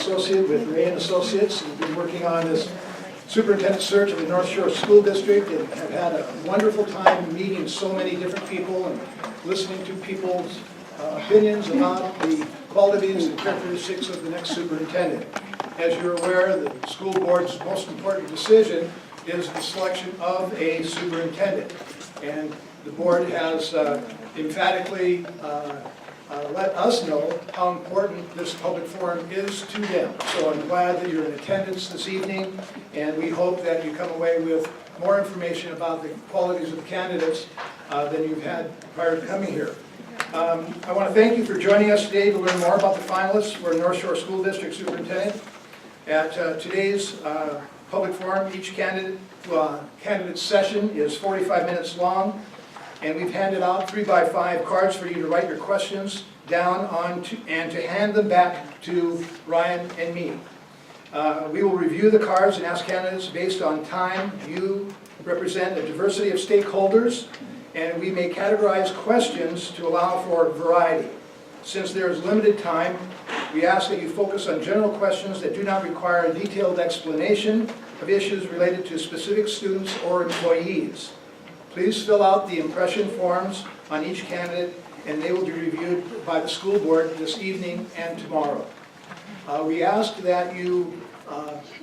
associate with Ray and Associates. We've been working on this superintendent search of the North Shore School District and have had a wonderful time meeting so many different people and listening to people's opinions about the qualities and characteristics of the next superintendent. As you're aware, the school board's most important decision is the selection of a superintendent. And the board has emphatically let us know how important this public forum is to them. So I'm glad that you're in attendance this evening, and we hope that you come away with more information about the qualities of the candidates than you've had prior to coming here. I want to thank you for joining us today to learn more about the finalists for North Shore School District Superintendent. At today's public forum, each candidate session is 45 minutes long, and we've handed out 3x5 cards for you to write your questions down on and to hand them back to Ryan and me. We will review the cards and ask candidates based on time. You represent a diversity of stakeholders, and we may categorize questions to allow for variety. Since there is limited time, we ask that you focus on general questions that do not require a detailed explanation of issues related to specific students or employees. Please fill out the impression forms on each candidate, and they will be reviewed by the school board this evening and tomorrow. We ask that you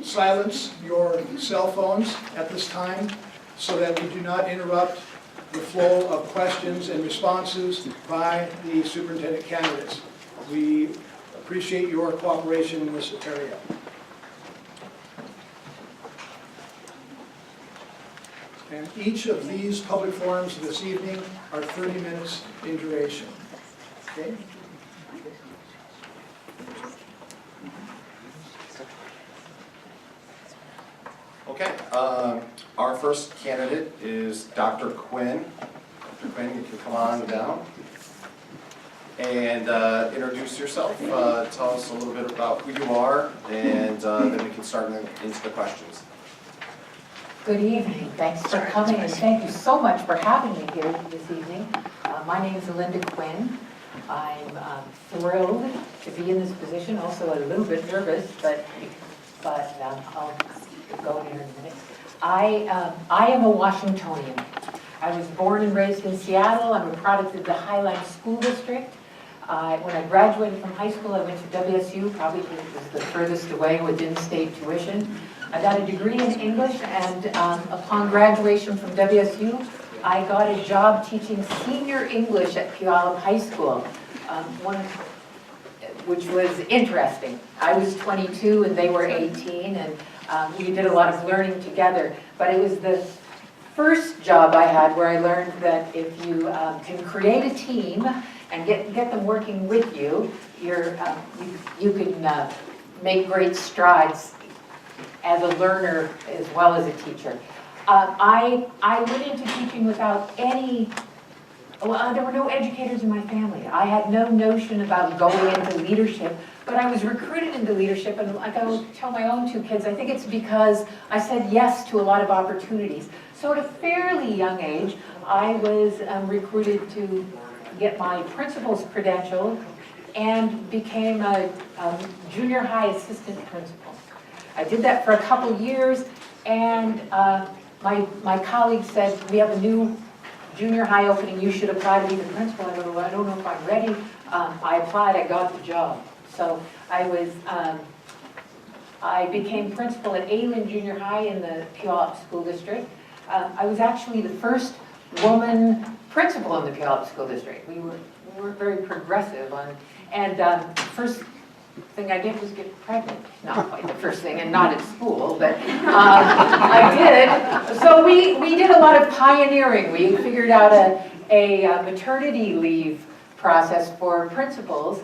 silence your cell phones at this time so that we do not interrupt the flow of questions and responses by the superintendent candidates. We appreciate your cooperation in this area. And each of these public forums this evening are 30 minutes in duration. Okay? Okay, our first candidate is Dr. Quinn. Dr. Quinn, you can come on down and introduce yourself. Tell us a little bit about who you are, and then we can start into the questions. Good evening. Thanks for coming, and thank you so much for having me here this evening. My name is Linda Quinn. I'm thrilled to be in this position, also a little bit nervous, but I'll go here in a minute. I am a Washingtonian. I was born and raised in Seattle. I'm a product of the Highline School District. When I graduated from high school, I went to WSU, probably because it was the furthest away with in-state tuition. I got a degree in English, and upon graduation from WSU, I got a job teaching senior English at Puyallup High School, which was interesting. I was 22 and they were 18, and we did a lot of learning together. But it was the first job I had where I learned that if you can create a team and get them working with you, you can make great strides as a learner as well as a teacher. I went into teaching without there were no educators in my family. I had no notion about going into leadership, but I was recruited into leadership, and like I will tell my own two kids, I think it's because I said yes to a lot of opportunities. So at a fairly young age, I was recruited to get my principal's credential and became a junior high assistant principal. I did that for a couple years, and my colleague said, we have a new junior high opening, you should apply to be the principal. I go, well, I don't know if I'm ready. I applied, I got the job. So I became principal at Aylen Junior High in the Puyallup School District. I was actually the first woman principal in the Puyallup School District. We weren't very progressive first thing I did was get pregnant. Not quite the first thing, and not at school, but I did. So we did a lot of pioneering. We figured out a maternity leave process for principals.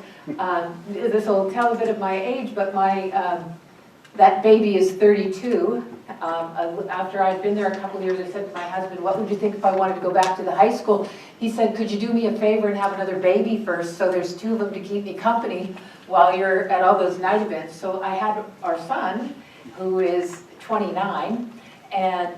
This will tell a bit of my age, but that baby is 32. After I'd been there a couple of years, I said to my husband, what would you think if I wanted to go back to the high school? He said, could you do me a favor and have another baby first, so there's two of them to keep me company while you're at all those night events. So I had our son, who is 29, and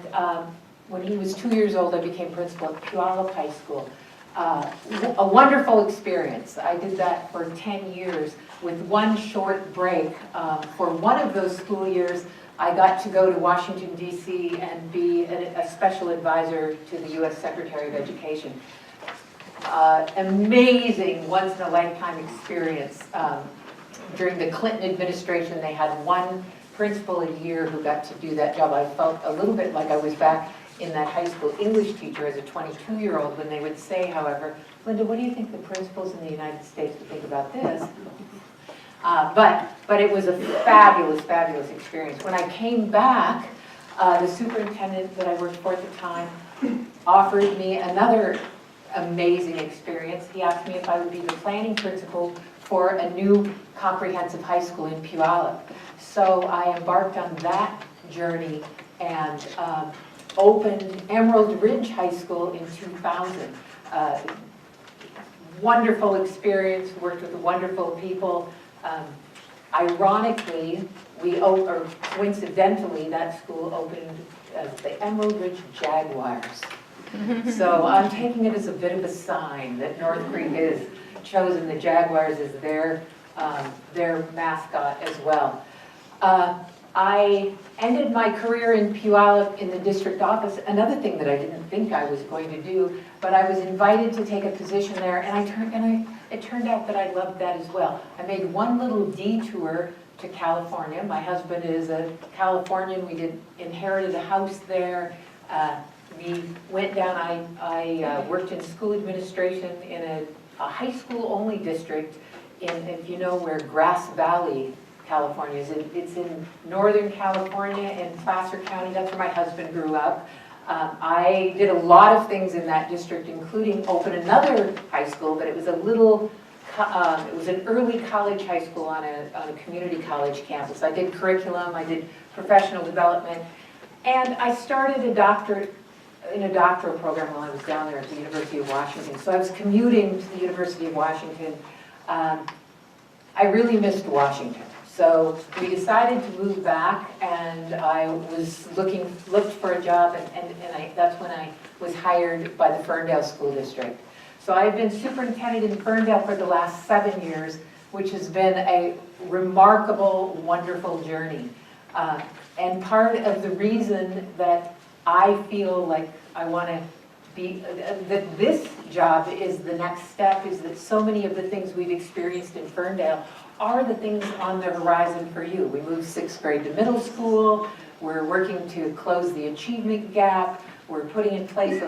when he was 2 years old, I became principal at Puyallup High School. A wonderful experience. I did that for 10 years. with one short break. For one of those school years, I got to go to Washington, D.C. and be a special advisor to the U.S. Secretary of Education. Amazing, once-in-a-lifetime experience. During the Clinton administration, they had one principal a year who got to do that job. I felt a little bit like I was back in that high school English teacher as a 22-year-old when they would say, however, Linda, what do you think the principals in the United States would think about this? But it was a fabulous, fabulous experience. When I came back, the superintendent that I worked for at the time offered me another amazing experience. He asked me if I would be the planning principal for a new comprehensive high school in Puyallup. So I embarked on that journey and opened Emerald Ridge High School in 2000. Wonderful experience, worked with wonderful people. Ironically, or coincidentally, that school opened as the Emerald Ridge Jaguars. So I'm taking it as a bit of a sign that North Creek has chosen the Jaguars as their mascot as well. I ended my career in Puyallup in the district office, another thing that I didn't think I was going to do, but I was invited to take a position there, and it turned out that I loved that as well. I made one little detour to California. My husband is a Californian. We inherited a house there. We went down, I worked in school administration in a high school only district if you know where Grass Valley, California is. It's in Northern California in Placer County. That's where my husband grew up. I did a lot of things in that district, including open another high school, but it was it was an early college high school on a community college campus. I did curriculum, I did professional development, and I started a doctorate in a doctoral program while I was down there at the University of Washington. So I was commuting to the University of Washington. I really missed Washington. So we decided to move back, and I was looked for a job, and that's when I was hired by the Ferndale School District. So I've been superintendent in Ferndale for the last 7 years, which has been a remarkable, wonderful journey. And part of the reason that I feel like I want to be, that this job is the next step, is that so many of the things we've experienced in Ferndale are the things on the horizon for you. We moved 6th grade to middle school. We're working to close the achievement gap. We're putting in place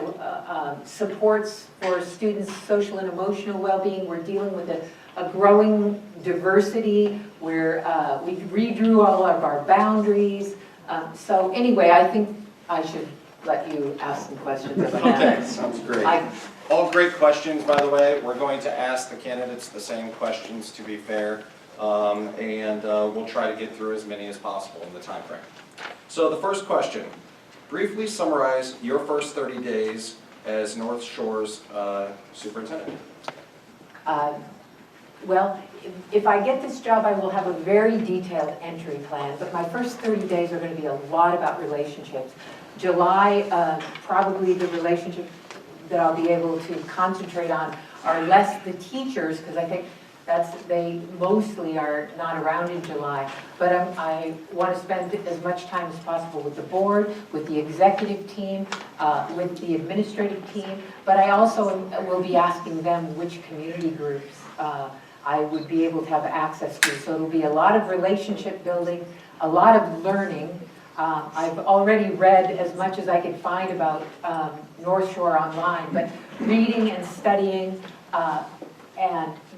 supports for students' social and emotional well-being. We're dealing with a growing diversity where we redrew all of our boundaries. So anyway, I think I should let you ask some questions about that. Okay, sounds great. All great questions, by the way. We're going to ask the candidates the same questions, to be fair, and we'll try to get through as many as possible in the time frame. So the first question, briefly summarize your first 30 days as North Shore's superintendent. Well, if I get this job, I will have a very detailed entry plan, but my first 30 days are going to be a lot about relationships. July, probably the relationship that I'll be able to concentrate on are less the teachers, because I think they mostly are not around in July, but I want to spend as much time as possible with the board, with the executive team, with the administrative team, but I also will be asking them which community groups I would be able to have access to. So it'll be a lot of relationship building, a lot of learning. I've already read as much as I could find about North Shore online, but reading and studying,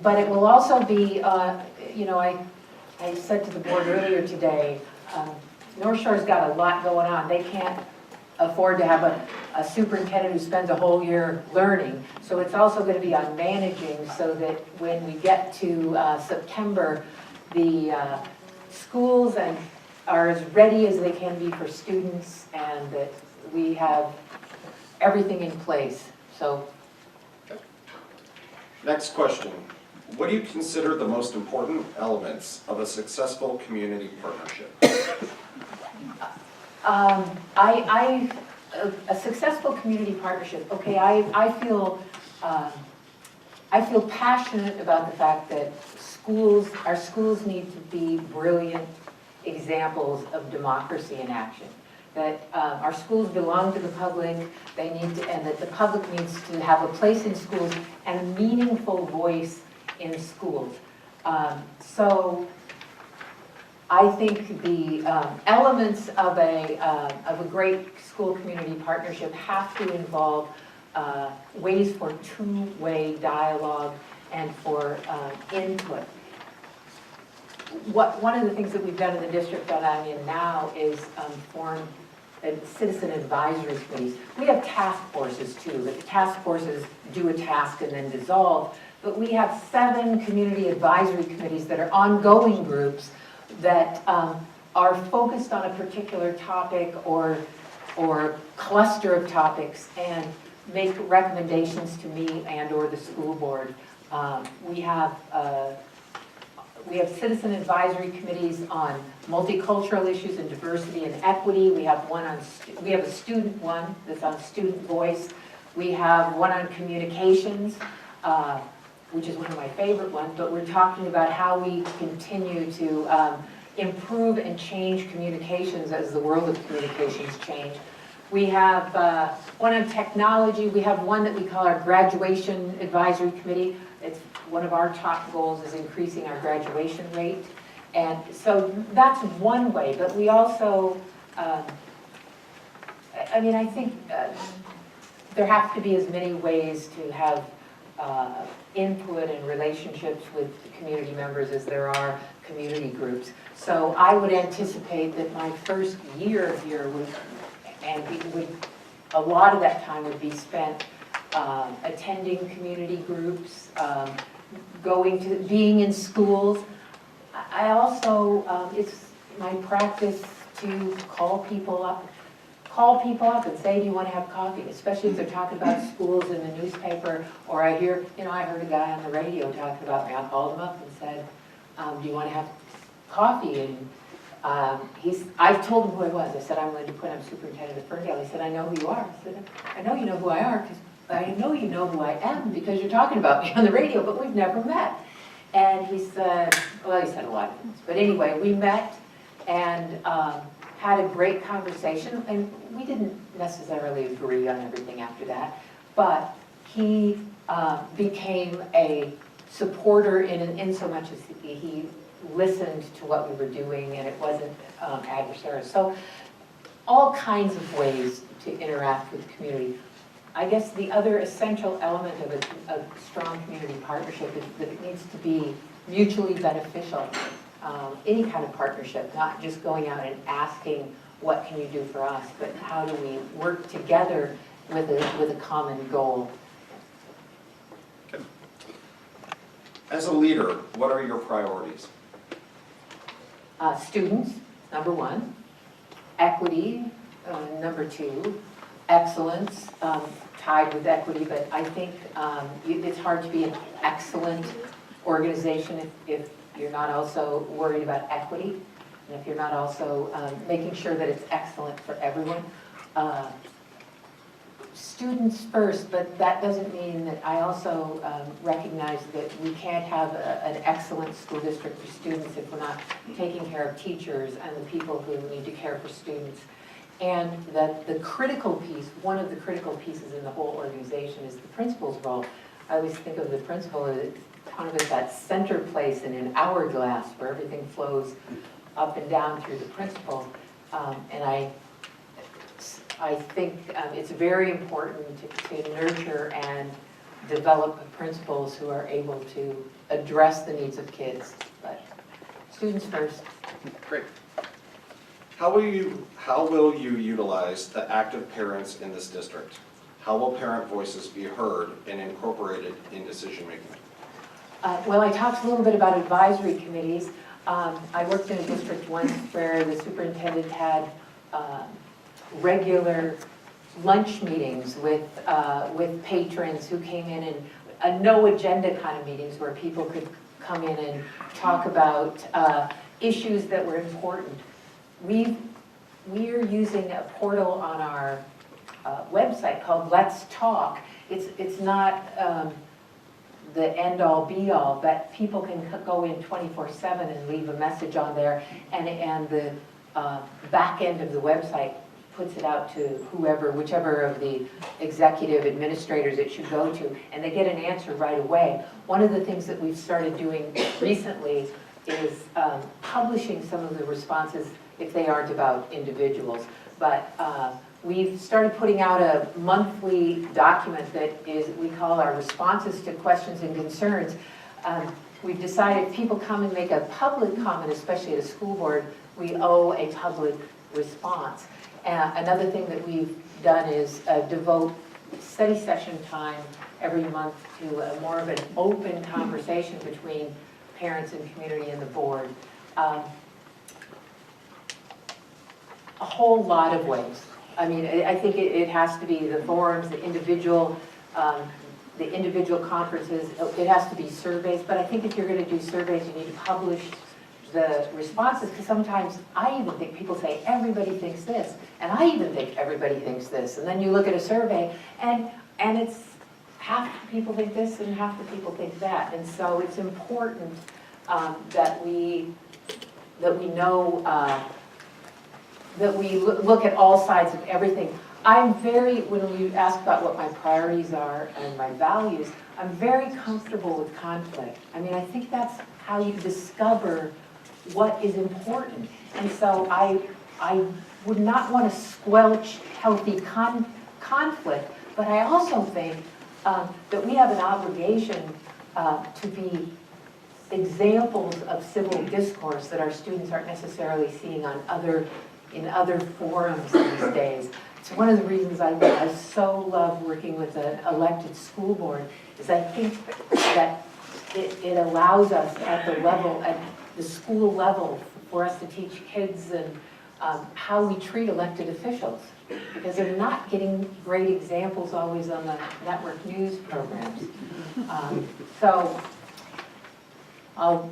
but it will also be, I said to the board earlier today, North Shore's got a lot going on. They can't afford to have a superintendent who spends a whole year learning. So it's also going to be on managing, so that when we get to September, the schools are as ready as they can be for students, and that we have everything in place. So. Next question. What do you consider the most important elements of a successful community partnership? A successful community partnership, okay, I feel passionate about the fact that our schools need to be brilliant examples of democracy in action. That our schools belong to the public, and that the public needs to have a place in schools and a meaningful voice in schools. So I think the elements of a great school-community partnership have to involve ways for two-way dialogue and for input. One of the things that we've done in the district that I'm in now is form citizen advisory committees. We have task forces too, but the task forces do a task and then dissolve. But we have 7 community advisory committees that are ongoing groups that are focused on a particular topic or cluster of topics and make recommendations to me and or the school board. We have citizen advisory committees on multicultural issues and diversity and equity. We have a student one that's on student voice. We have one on communications, which is one of my favorite ones, but we're talking about how we continue to improve and change communications as the world of communications change. We have one on technology. We have one that we call our graduation advisory committee. It's one of our top goals is increasing our graduation rate. And so that's one way, but we also, I think there have to be as many ways to have input and relationships with community members as there are community groups. So I would anticipate that my first year here a lot of that time would be spent attending community groups, being in schools. I also, it's my practice to call people up and say, do you want to have coffee? Especially if they're talking about schools in the newspaper, or I heard a guy on the radio talking about me. I called him up and said, do you want to have coffee? And I told him who I was. I said, I'm going to put him superintendent of Ferndale. He said, I know who you are. I said, I know you know who I are because I know you know who I am because you're talking about me on the radio, but we've never met. And he said, well, he said a lot of things. But anyway, we met and had a great conversation. And we didn't necessarily agree on everything after that. But he became a supporter in so much as he listened to what we were doing and it wasn't adversarial. So all kinds of ways to interact with the community. I guess the other essential element of a strong community partnership is that it needs to be mutually beneficial. Any kind of partnership, not just going out and asking, what can you do for us, but how do we work together with a common goal. Okay. As a leader, what are your priorities? Students, number 1. Equity, number 2. Excellence, tied with equity, but I think it's hard to be an excellent organization if you're not also worried about equity, and if you're not also making sure that it's excellent for everyone. Students first, but that doesn't mean that I also recognize that we can't have an excellent school district for students if we're not taking care of teachers and the people who need to care for students. And that the critical piece, one of the critical pieces in the whole organization is the principal's role. I always think of the principal as kind of as that center place in an hourglass where everything flows up and down through the principal. And I think it's very important to nurture and develop principals who are able to address the needs of kids. But students first. Great. How will you utilize the active parents in this district? How will parent voices be heard and incorporated in decision making? Well, I talked a little bit about advisory committees. I worked in a district once where the superintendent had regular lunch meetings with patrons who came in and no agenda kind of meetings where people could come in and talk about issues that were important. We're using a portal on our website called Let's Talk. It's not the end-all be-all, but people can go in 24/7 and leave a message on there, and the back end of the website puts it out to whoever, whichever of the executive administrators it should go to, and they get an answer right away. One of the things that we've started doing recently is publishing some of the responses if they aren't about individuals. But we've started putting out a monthly document that is, we call our responses to questions and concerns. We've decided if people come and make a public comment, especially at a school board, we owe a public response. Another thing that we've done is devote study session time every month to more of an open conversation between parents and community and the board. A whole lot of ways. I mean, I think it has to be the forums, the individual conferences, it has to be surveys, but I think if you're going to do surveys, you need to publish the responses, because sometimes I even think people say everybody thinks this, and I even think everybody thinks this, and then you look at a survey and it's half the people think this and half the people think that, and so it's important that we know that we look at all sides of everything. When we ask about what my priorities are and my values, I'm very comfortable with conflict. I mean, I think that's how you discover what is important. And so I would not want to squelch healthy conflict, but I also think that we have an obligation to be examples of civil discourse that our students aren't necessarily seeing in other forums these days. It's one of the reasons I so love working with an elected school board, is I think that it allows us at the school level, for us to teach kids and how we treat elected officials, because they're not getting great examples always on the network news programs. So I'm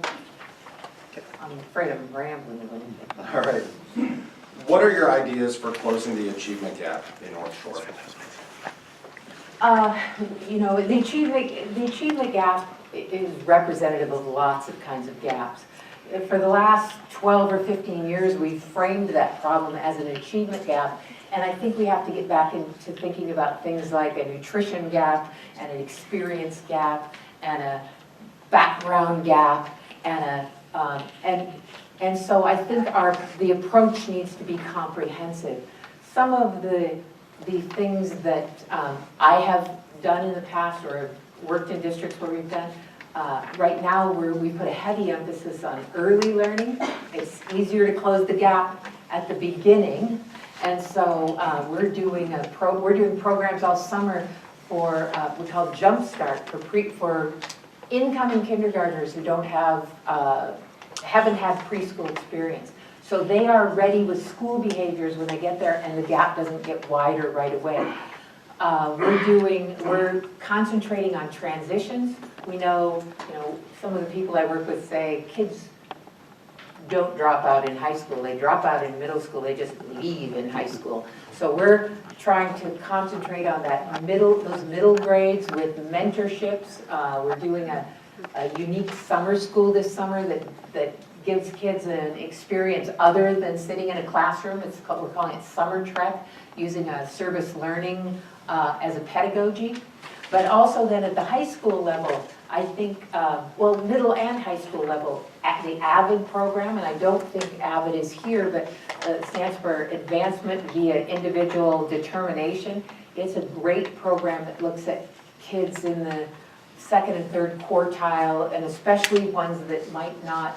afraid I'm rambling a little bit. All right. What are your ideas for closing the achievement gap in North Shore? You know, the achievement gap is representative of lots of kinds of gaps. For the last 12 or 15 years, we've framed that problem as an achievement gap, and I think we have to get back into thinking about things like a nutrition gap, and an experience gap, and a background gap, and so I think the approach needs to be comprehensive. Some of the things that I have done in the past, or have worked in districts where we've done, right now we put a heavy emphasis on early learning. It's easier to close the gap at the beginning, and so we're doing programs all summer for we call Jumpstart for incoming kindergartners who haven't had preschool experience. So they are ready with school behaviors when they get there, and the gap doesn't get wider right away. We're concentrating on transitions. We know, some of the people I work with say kids don't drop out in high school. They drop out in middle school. They just leave in high school. So we're trying to concentrate on those middle grades with mentorships. We're doing a unique summer school this summer that gives kids an experience other than sitting in a classroom. We're calling it Summer Trek, using a service learning as a pedagogy. But also then at the high school level, I think, middle and high school level, at the AVID program, and I don't think AVID is here, but it stands for Advancement via Individual Determination. It's a great program that looks at kids in the second and third quartile, and especially ones that might not,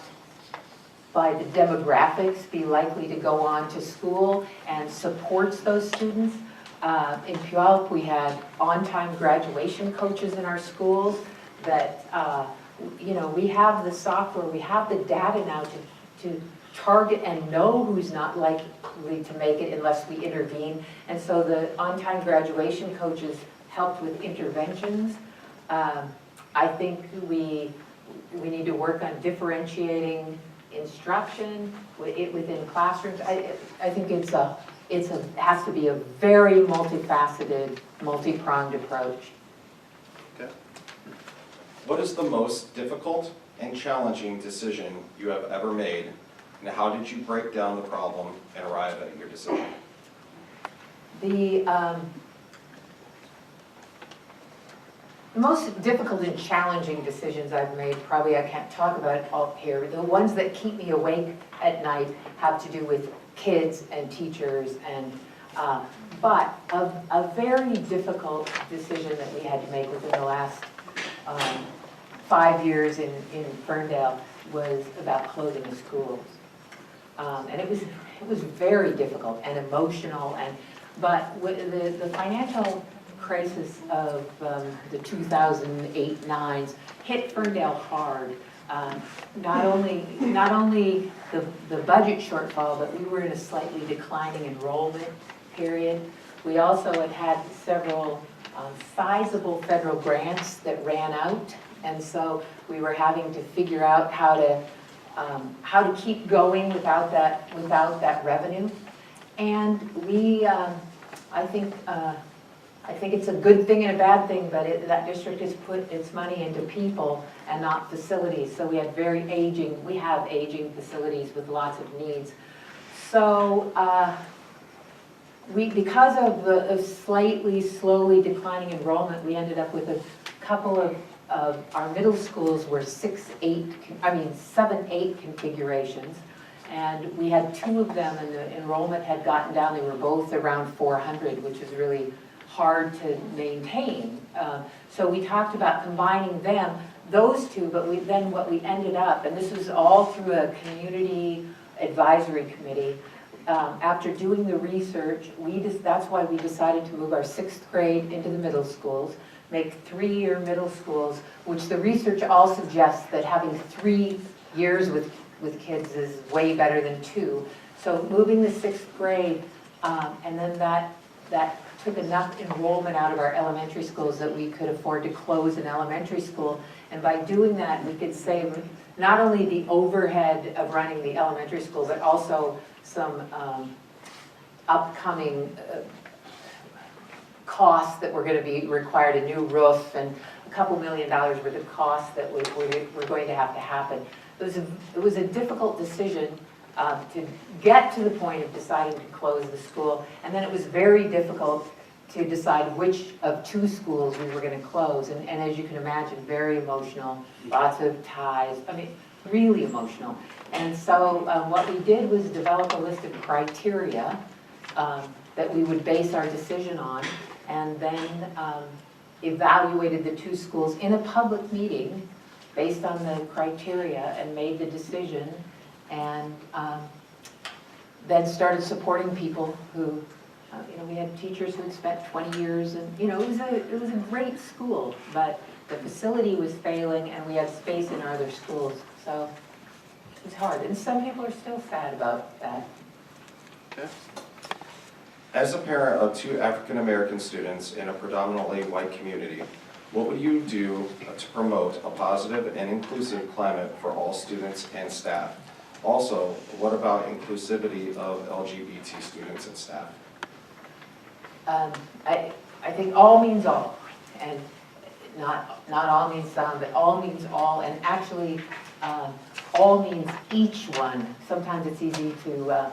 by the demographics, be likely to go on to school, and supports those students. In Puyallup, we had on-time graduation coaches in our schools that, we have the software, we have the data now to target and know who's not likely to make it unless we intervene. And so the on-time graduation coaches helped with interventions. I think we need to work on differentiating instruction within classrooms. I think it has to be a very multifaceted, multi-pronged approach. Okay. What is the most difficult and challenging decision you have ever made, and how did you break down the problem and arrive at your decision? The most difficult and challenging decisions I've made, probably I can't talk about all here. The ones that keep me awake at night have to do with kids and teachers, and but a very difficult decision that we had to make within the last 5 years in Ferndale was about closing the schools. And it was very difficult and emotional, but with the financial crisis of the 2008-9s hit Ferndale hard. Not only the budget shortfall, but we were in a slightly declining enrollment period. We also had several sizable federal grants that ran out, and so we were having to figure out how to keep going without that revenue. And we, I think it's a good thing and a bad thing, but that district has put its money into people and not facilities. So we have aging facilities with lots of needs. So because of the slightly, slowly declining enrollment, we ended up with a couple of our middle schools were 7-8 configurations. And we had 2 of them, and the enrollment had gotten down. They were both around 400, which is really hard to maintain. So we talked about combining those 2, but what we ended up, and this was all through a community advisory committee, after doing the research, that's why we decided to move our 6th grade into the middle schools, make 3-year middle schools, which the research all suggests that having 3 years with kids is way better than 2. So moving the 6th grade, and then that took enough enrollment out of our elementary schools that we could afford to close an elementary school. And by doing that, we could save not only the overhead of running the elementary school, but also some upcoming costs that were going to be required, a new roof and a couple $1 million worth of costs that were going to happen. It was a difficult decision to get to the point of deciding to close the school, and then it was very difficult to decide which of 2 schools we were going to close, and as you can imagine, very emotional, lots of ties, I mean, really emotional. And so what we did was develop a list of criteria that we would base our decision on, and then evaluated the 2 schools in a public meeting based on the criteria and made the decision, and then started supporting people who, we had teachers who had spent 20 years, and it was a great school, but the facility was failing, and we had space in our other schools, so it was hard. And some people are still sad about that. Okay. As a parent of 2 African American students in a predominantly white community, what would you do to promote a positive and inclusive climate for all students and staff? Also, what about inclusivity of LGBT students and staff? I think all means all, and not all means some, but all means all, and actually all means each one. Sometimes it's easy to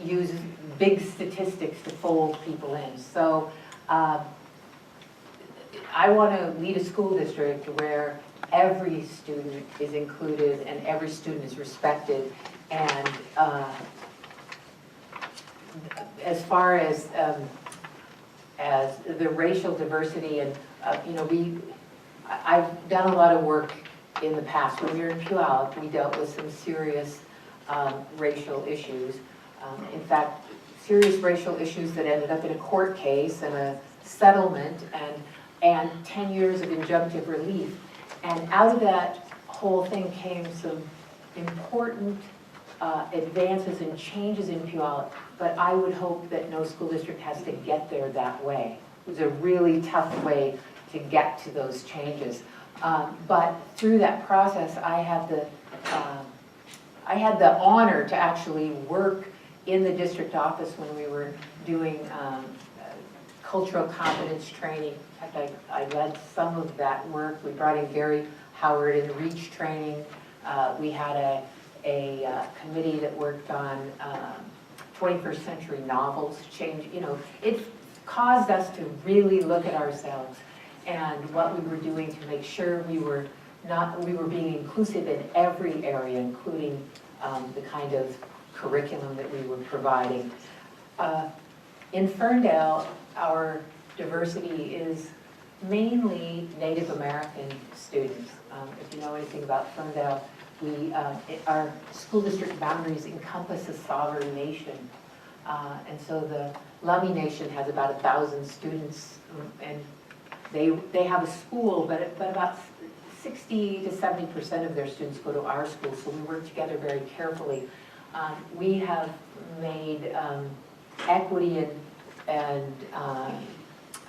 use big statistics to fold people in. So I want to lead a school district where every student is included and every student is respected. And as far as the racial diversity, and I've done a lot of work in the past. When we were in Puyallup, we dealt with some serious racial issues. In fact, serious racial issues that ended up in a court case and a settlement and 10 years of injunctive relief. And out of that whole thing came some important advances and changes in Puyallup, but I would hope that no school district has to get there that way. It was a really tough way to get to those changes. But through that process, I had the honor to actually work in the district office when we were doing cultural competence training. In fact, I led some of that work. We brought in Gary Howard in REACH training. We had a committee that worked on 21st century novels. It caused us to really look at ourselves and what we were doing to make sure we were being inclusive in every area, including the kind of curriculum that we were providing. In Ferndale, our diversity is mainly Native American students. If you know anything about Ferndale, our school district boundaries encompass a sovereign nation. And so the Lummi Nation has about 1,000 students, and they have a school, but about 60 to 70% of their students go to our school, so we work together very carefully. We have made equity and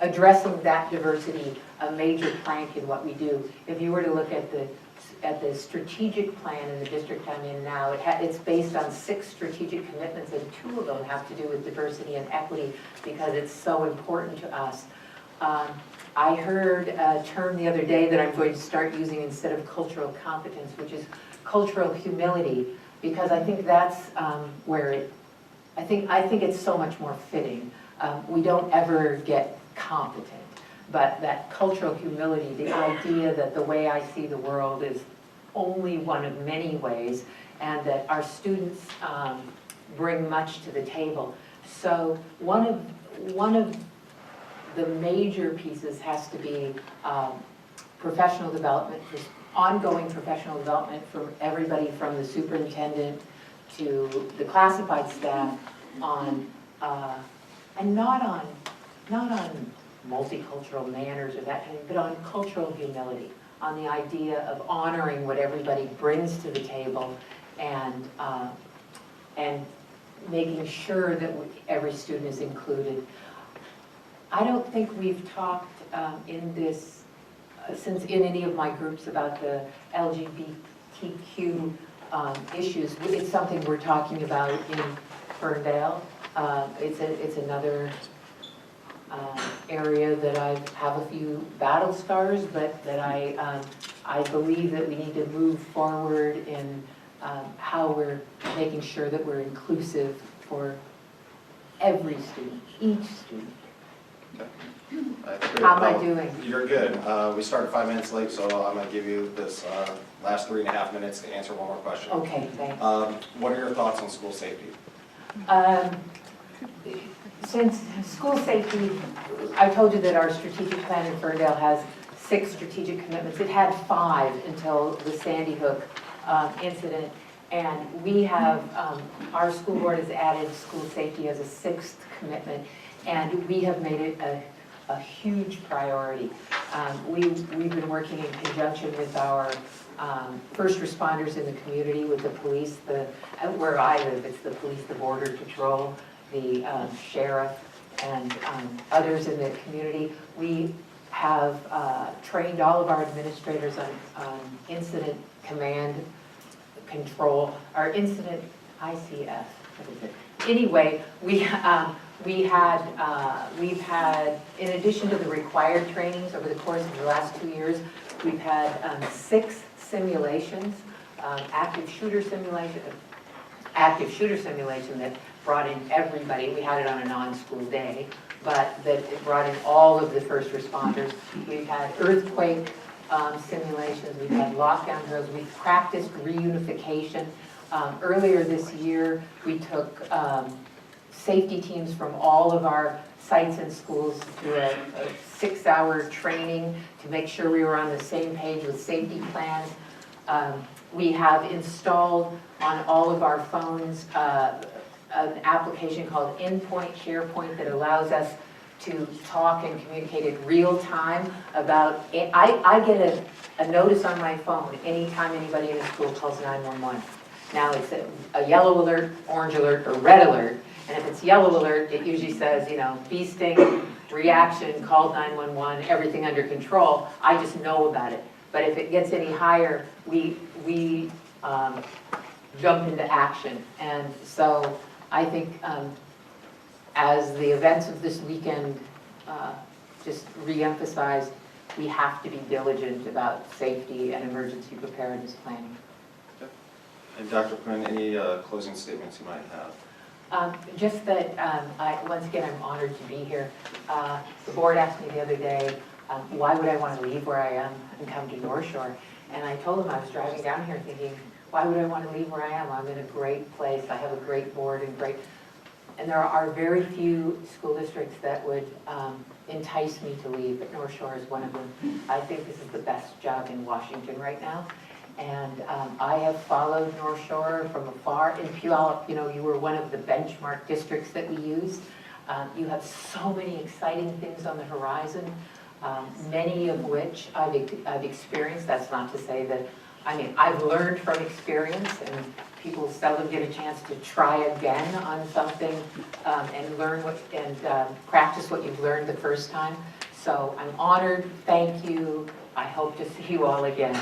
addressing that diversity a major plank in what we do. If you were to look at the strategic plan in the district I'm in now, it's based on 6 strategic commitments, and 2 of them have to do with diversity and equity because it's so important to us. I heard a term the other day that I'm going to start using instead of cultural competence, which is cultural humility, because I think that's where I think it's so much more fitting. We don't ever get competent, but that cultural humility, the idea that the way I see the world is only one of many ways, and that our students bring much to the table. So one of the major pieces has to be professional development, ongoing professional development for everybody from the superintendent to the classified staff and not on multicultural manners or that kind of thing, but on cultural humility, on the idea of honoring what everybody brings to the table and making sure that every student is included. I don't think we've talked since in any of my groups about the LGBTQ issues. It's something we're talking about in Ferndale. It's another area that I have a few battle scars, but that I believe that we need to move forward in how we're making sure that we're inclusive for every student, each student. That's good. How am I doing? You're good. We started 5 minutes late, so I'm going to give you this last 3.5 minutes to answer one more question. Okay, thanks. What are your thoughts on school safety? Since school safety, I told you that our strategic plan in Ferndale has 6 strategic commitments. It had 5 until the Sandy Hook incident. And we have, our school board has added school safety as a 6th commitment. And we have made it a huge priority. We've been working in conjunction with our first responders in the community, with the police, where I live, it's the police, the border patrol, the sheriff, and others in the community. We have trained all of our administrators on incident command control, our incident ICF, what is it? Anyway, we've had, in addition to the required trainings over the course of the last 2 years, we've had 6 simulations, active shooter simulation that brought in everybody. We had it on a non-school day, but that it brought in all of the first responders. We've had earthquake simulations, we've had lockdown drills, we've practiced reunification. Earlier this year, we took safety teams from all of our sites and schools through a 6-hour training to make sure we were on the same page with safety plans. We have installed on all of our phones an application called Endpoint SharePoint that allows us to talk and communicate in real time about, I get a notice on my phone anytime anybody in the school calls 911. Now it's a yellow alert, orange alert, or red alert. And if it's yellow alert, it usually says, bee sting, reaction, called 911, everything under control. I just know about it. But if it gets any higher, we jump into action. And so I think as the events of this weekend just reemphasize, we have to be diligent about safety and emergency preparedness planning. And Dr. Quinn, any closing statements you might have? Just that, once again, I'm honored to be here. The board asked me the other day, why would I want to leave where I am and come to North Shore? And I told them I was driving down here thinking, why would I want to leave where I am? I'm in a great place. I have a great board and there are very few school districts that would entice me to leave, but North Shore is one of them. I think this is the best job in Washington right now. And I have followed North Shore from afar. In Puyallup, you know, you were one of the benchmark districts that we used. You have so many exciting things on the horizon, many of which I've experienced. That's not to say that, I mean, I've learned from experience, and people seldom get a chance to try again on something and learn practice what you've learned the first time. So I'm honored. Thank you. I hope to see you all again.